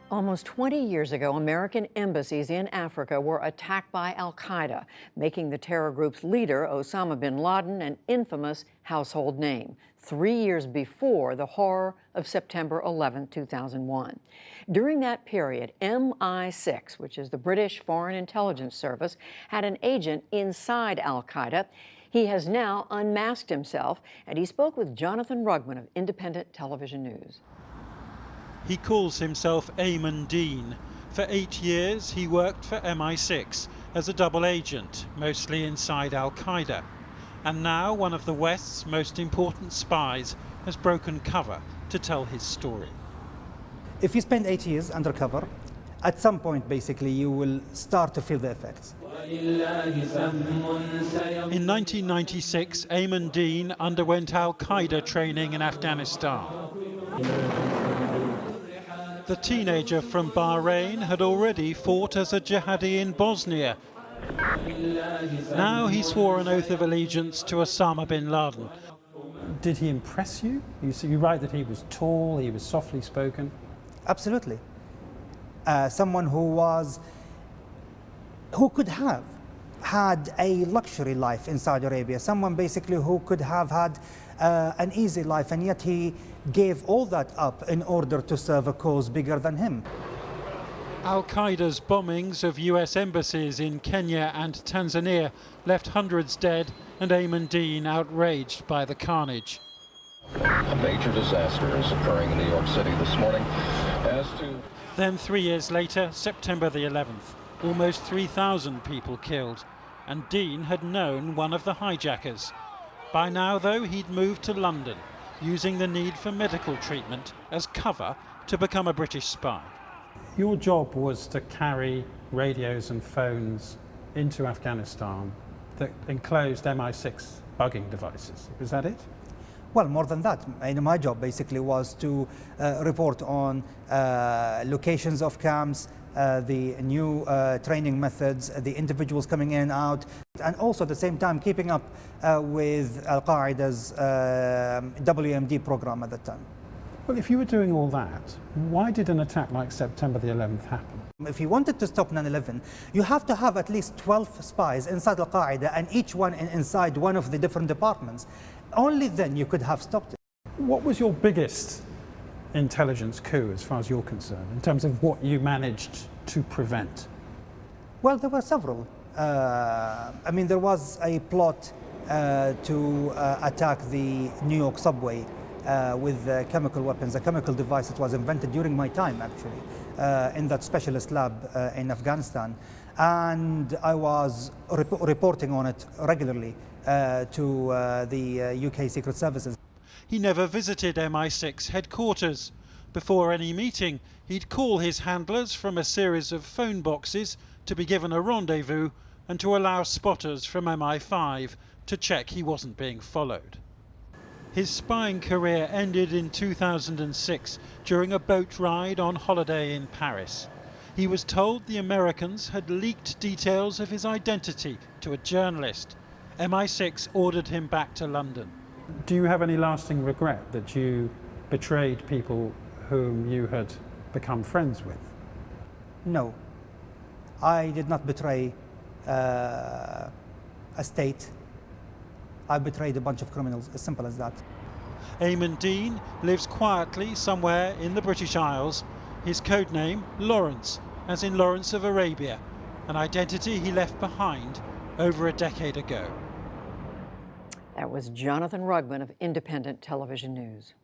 Almost 20 years ago, American embassies in Africa were attacked by al-Qaida, making the terror group's leader, Osama bin Laden, an infamous household name, 3 years before the horror of September 11, 2001. During that period, MI6, which is the British Foreign Intelligence Service, had an agent inside al-Qaida. He has now unmasked himself, and he spoke with Jonathan Rugman of Independent Television News. He calls himself Ayman Dean. For 8 years, he worked for MI6 as a double agent, mostly inside al-Qaida. And now one of the West's most important spies has broken cover to tell his story. If you spend 8 years undercover, at some point, basically, you will start to feel the effects. In 1996, Ayman Dean underwent al-Qaida training in Afghanistan. The teenager from Bahrain had already fought as a jihadi in Bosnia. Now he swore an oath of allegiance to Osama bin Laden. Did he impress you? You write that he was tall, he was softly spoken. Absolutely. Someone who could have had a luxury life in Saudi Arabia, someone basically who could have had an easy life, and yet he gave all that up in order to serve a cause bigger than him. Al-Qaeda's bombings of US embassies in Kenya and Tanzania left hundreds dead and Ayman Dean outraged by the carnage. A major disaster is occurring in New York City this morning. Then 3 years later, September the 11th, almost 3,000 people killed, and Dean had known one of the hijackers. By now, though, he'd moved to London, using the need for medical treatment as cover to become a British spy. Your job was to carry radios and phones into Afghanistan that enclosed MI6 bugging devices. Was that it? Well, more than that. My job basically was to report on locations of camps, the new training methods, the individuals coming in and out, and also at the same time keeping up with al-Qaeda's WMD program at the time. Well, if you were doing all that, why did an attack like September the 11th happen? If you wanted to stop 9/11, you have to have at least 12 spies inside al-Qaeda, and each one inside one of the different departments. Only then you could have stopped it. What was your biggest intelligence coup, as far as you're concerned, in terms of what you managed to prevent? Well, there were several. There was a plot to attack the New York subway with chemical weapons, a chemical device that was invented during my time, actually, in that specialist lab in Afghanistan. And I was reporting on it regularly to the UK Secret Services. He never visited MI6 headquarters. Before any meeting, he'd call his handlers from a series of phone boxes to be given a rendezvous and to allow spotters from MI5 to check he wasn't being followed. His spying career ended in 2006 during a boat ride on holiday in Paris. He was told the Americans had leaked details of his identity to a journalist. MI6 ordered him back to London. Do you have any lasting regret that you betrayed people whom you had become friends with? No. I did not betray a state. I betrayed a bunch of criminals, as simple as that. Ayman Dean lives quietly somewhere in the British Isles. His code name, Lawrence, as in Lawrence of Arabia, an identity he left behind over a decade ago. That was Jonathan Rugman of Independent Television News.